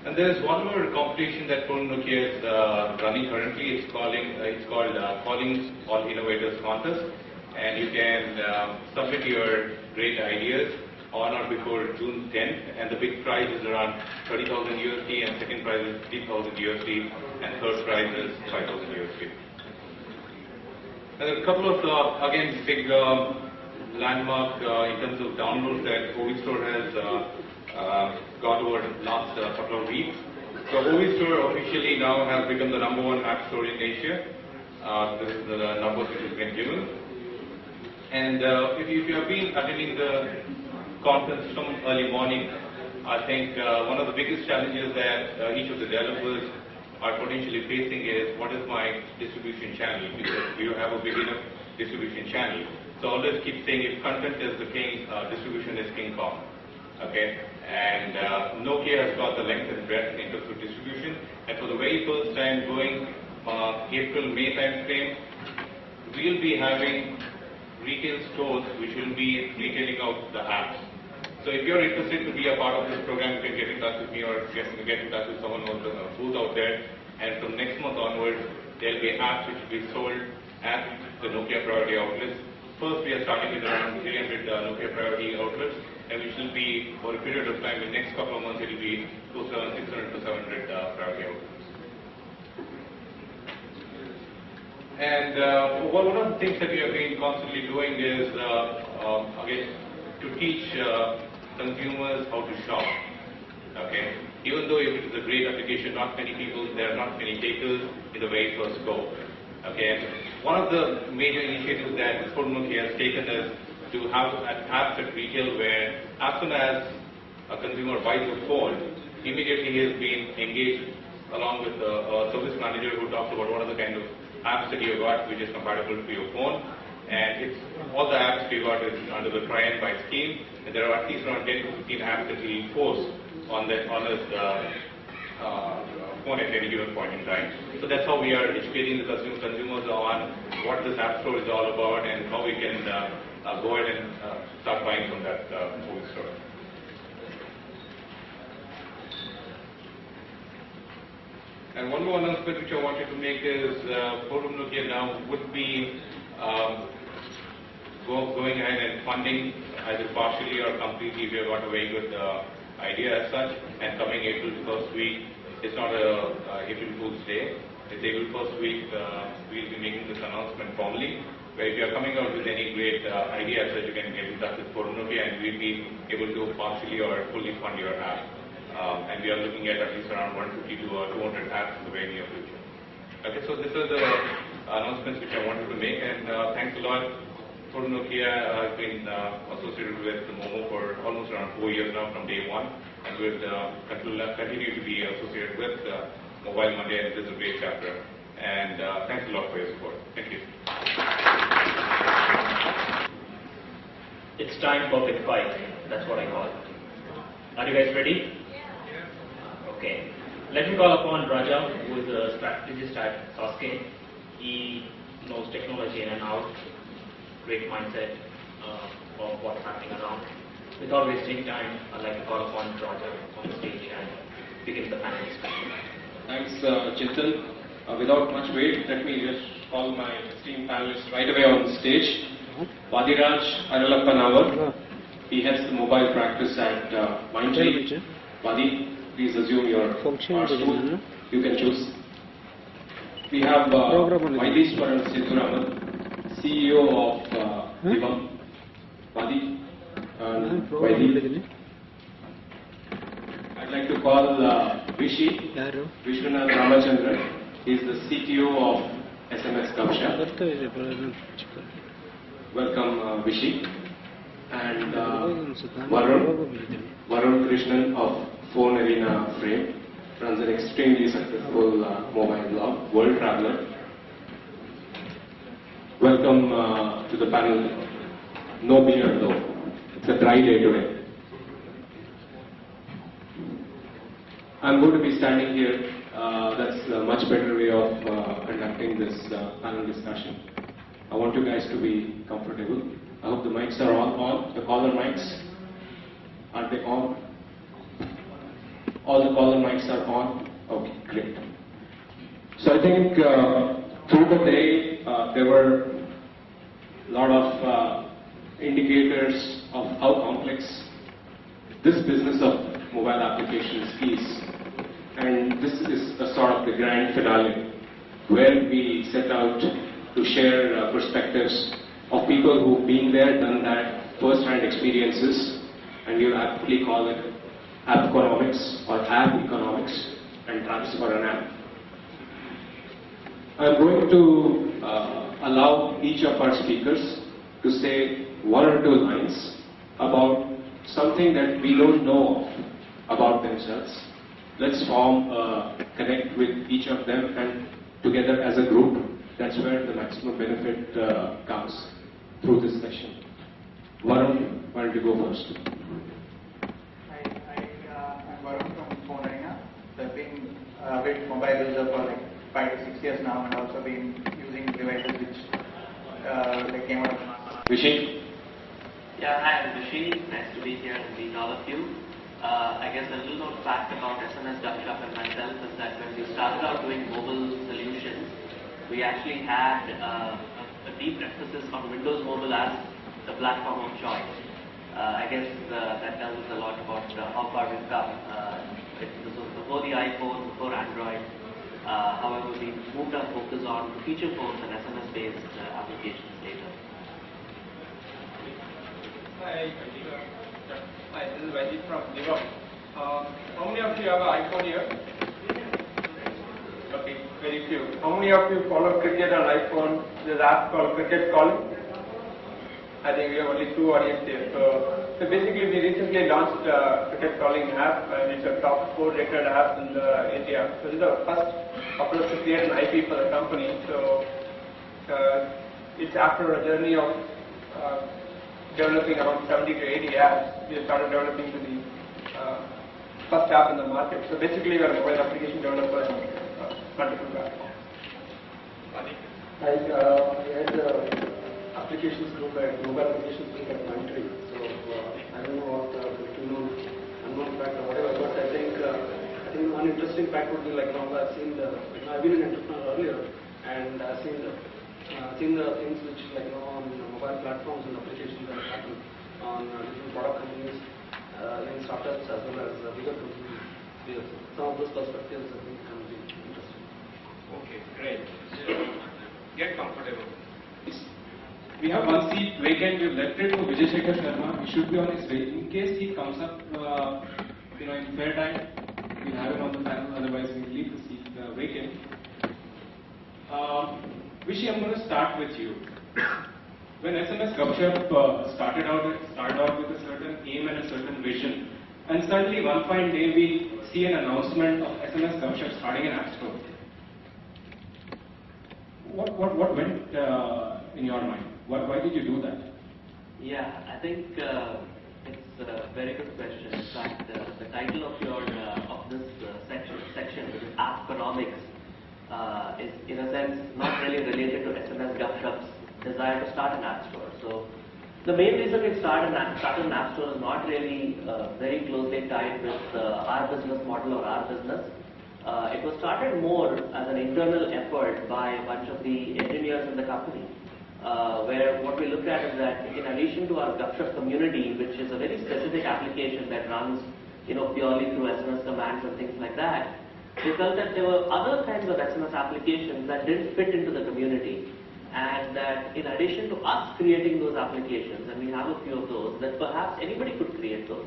And there's one more competition that Nokia is running currently. It's called Calling All Innovators Contest, and you can submit your great ideas on or before June 10th. And the big prize is around 30,000 USD, and second prize is 3,000 USD, and third prize is 5,000 USD. And there are a couple of again big landmark in terms of downloads that OV Store has got over the last couple of weeks. So OV Store officially now has become the #1 app store in Asia. This is the numbers which has been given. And if you have been attending the conference from early morning, I think one of the biggest challenges that each of the developers are potentially facing is, what is my distribution channel? Because we have a big enough distribution channel. So always keep saying, if content is the king, distribution is King Kong. Okay, and Nokia has got the length and breadth in terms of distribution. And for the very first time, going April-May time frame, we'll be having retail stores which will be retailing out the apps. So if you're interested to be a part of this program, you can get in touch with me or get in touch with someone who's booth out there. And from next month onwards, there'll be apps which will be sold at the Nokia Priority outlets. First, we are starting with around 300 Nokia Priority outlets, and which will be, for a period of time, the next couple of months, it will be close to 600 to 700 Priority outlets. And one of the things that we have been constantly doing is, again, to teach consumers how to shop. Okay, even though if it is a great application, not many people, there are not many takers in the very first go. Okay, one of the major initiatives that Nokia has taken is to have apps at retail where, as soon as a consumer buys a phone, immediately he has been engaged along with a service manager who talks about what are the kind of apps that you got which is compatible to your phone. And it's all the apps we got is under the try and buy scheme. And there are at least around 10 to 15 apps that we force on his phone at any given point in time. So that's how we are educating the consumers on what this app store is all about and how we can go ahead and start buying from that OV store. And one more announcement which I wanted to make is Nokia now would be going ahead and funding either partially or completely. We have got a very good idea as such, and coming April 1st week, it's not a April Fool's Day. It's April 1st week, we'll be making this announcement formally, where if you are coming out with any great ideas that you can get in touch with Nokia, and we'll be able to partially or fully fund your app. And we are looking at least around 150 to 200 apps in the very near future. Okay, so this is the announcements which I wanted to make, and thanks a lot. Nokia has been associated with Momo for almost around 4 years now from day one, and will continue to be associated with Mobile Monday, and this is a great chapter. And thanks a lot for your support. Thank you. It's time for big fight. That's what I call it. Are you guys ready? Okay. Let me call upon Raja, who is a strategist at Sasuke. He knows technology in and out. Great mindset of what's happening around. Without wasting time, I'd like to call upon Raja on the stage and begin the panel discussion. Thanks, Chintan. Without much wait, let me just call my esteemed panelists right away on the stage. Vadiraj Aralappan, he heads the mobile practice at Mindtree. Vadi, please assume your stool. You can choose. We have Vaidiswaran Sethuraman, CEO of Divam. Vadi and Vaidi. I'd like to call Vishi, Vishwanath Ramachandran. He is the CTO of SMS Kavsha. Welcome, Vishi. And Varun Krishnan of Phone Arena Frame, runs an extremely successful mobile blog, World Traveler. Welcome to the panel. No beard though. It's a dry day today. I'm going to be standing here. That's a much better way of conducting this panel discussion. I want you guys to be comfortable. I hope the mics are all on. The caller mics, are they on? All the caller mics are on? Okay, great. So I think through the day there were a lot of indicators of how complex this business of mobile applications is. And this is a sort of the grand finale where we set out to share perspectives of people who've been there, done that, first-hand experiences, and we'll aptly call it Appconomics or Appconomics, and transfer for an app. I'm going to allow each of our speakers to say one or two lines about something that we don't know of about themselves. Let's form a connect with each of them, and together as a group, that's where the maximum benefit comes through this session. Varun, why don't you go first? I'm Varun from Phone Arena. So I've been with mobile user for like 5 to 6 years now, and also been using devices which like came out of the market. Vishay? Yeah, hi, I'm Rishi. Nice to be here and meet all of you. I guess a little known fact about SMS Gupshup and myself is that when we started out doing mobile solutions, we actually had a deep emphasis on Windows Mobile as the platform of choice. I guess that tells us a lot about how far we've come. This was before the iPhone, before Android. However, we moved our focus on feature phones and SMS-based applications later. Hi, this is Vajit from Nivam. How many of you have an iPhone here? Okay, very few. How many of you follow cricket on iPhone? There's an app called Cricket Calling. I think we have only 2 audience here. So basically, we recently launched a Cricket Calling app, and it's a top 4 rated app in India. So this is the first approach to create an IP for the company. So it's after a journey of developing around 70 to 80 apps. We started developing to the first app in the market. So basically, we are a mobile application developer on multiple platforms. I had applications group at mobile applications group at Mindtree. So I don't know what unknown fact or whatever, but I think one interesting fact would be like I've seen I've been an entrepreneur earlier, and I've seen the things which on mobile platforms and applications that happen on different product companies, in startups as well as bigger companies. Some of those perspectives I think can be interesting. Okay, great. Get comfortable. We have one seat vacant. We've left it to Vijay Shekhar Sharma. He should be on his way. In case he comes up, in fair time, we'll have him on the panel. Otherwise, we'll leave the seat vacant. Vishay, I'm going to start with you. When SMS Gupshup started out with a certain aim and a certain vision, and suddenly one fine day we see an announcement of SMS Gupshup starting an app store. What went in your mind? Why did you do that? Yeah, I think it's a very good question. In fact, the title of this section, which is Appconomics, is in a sense not really related to SMS Gupshup's desire to start an app store. So the main reason we started an app store is not really very closely tied with our business model or our business. It was started more as an internal effort by a bunch of the engineers in the company, where what we looked at is that in addition to our Gupshup community, which is a very specific application that runs purely through SMS commands and things like that, we felt that there were other kinds of SMS applications that didn't fit into the community, and that in addition to us creating those applications, and we have a few of those, that perhaps anybody could create those.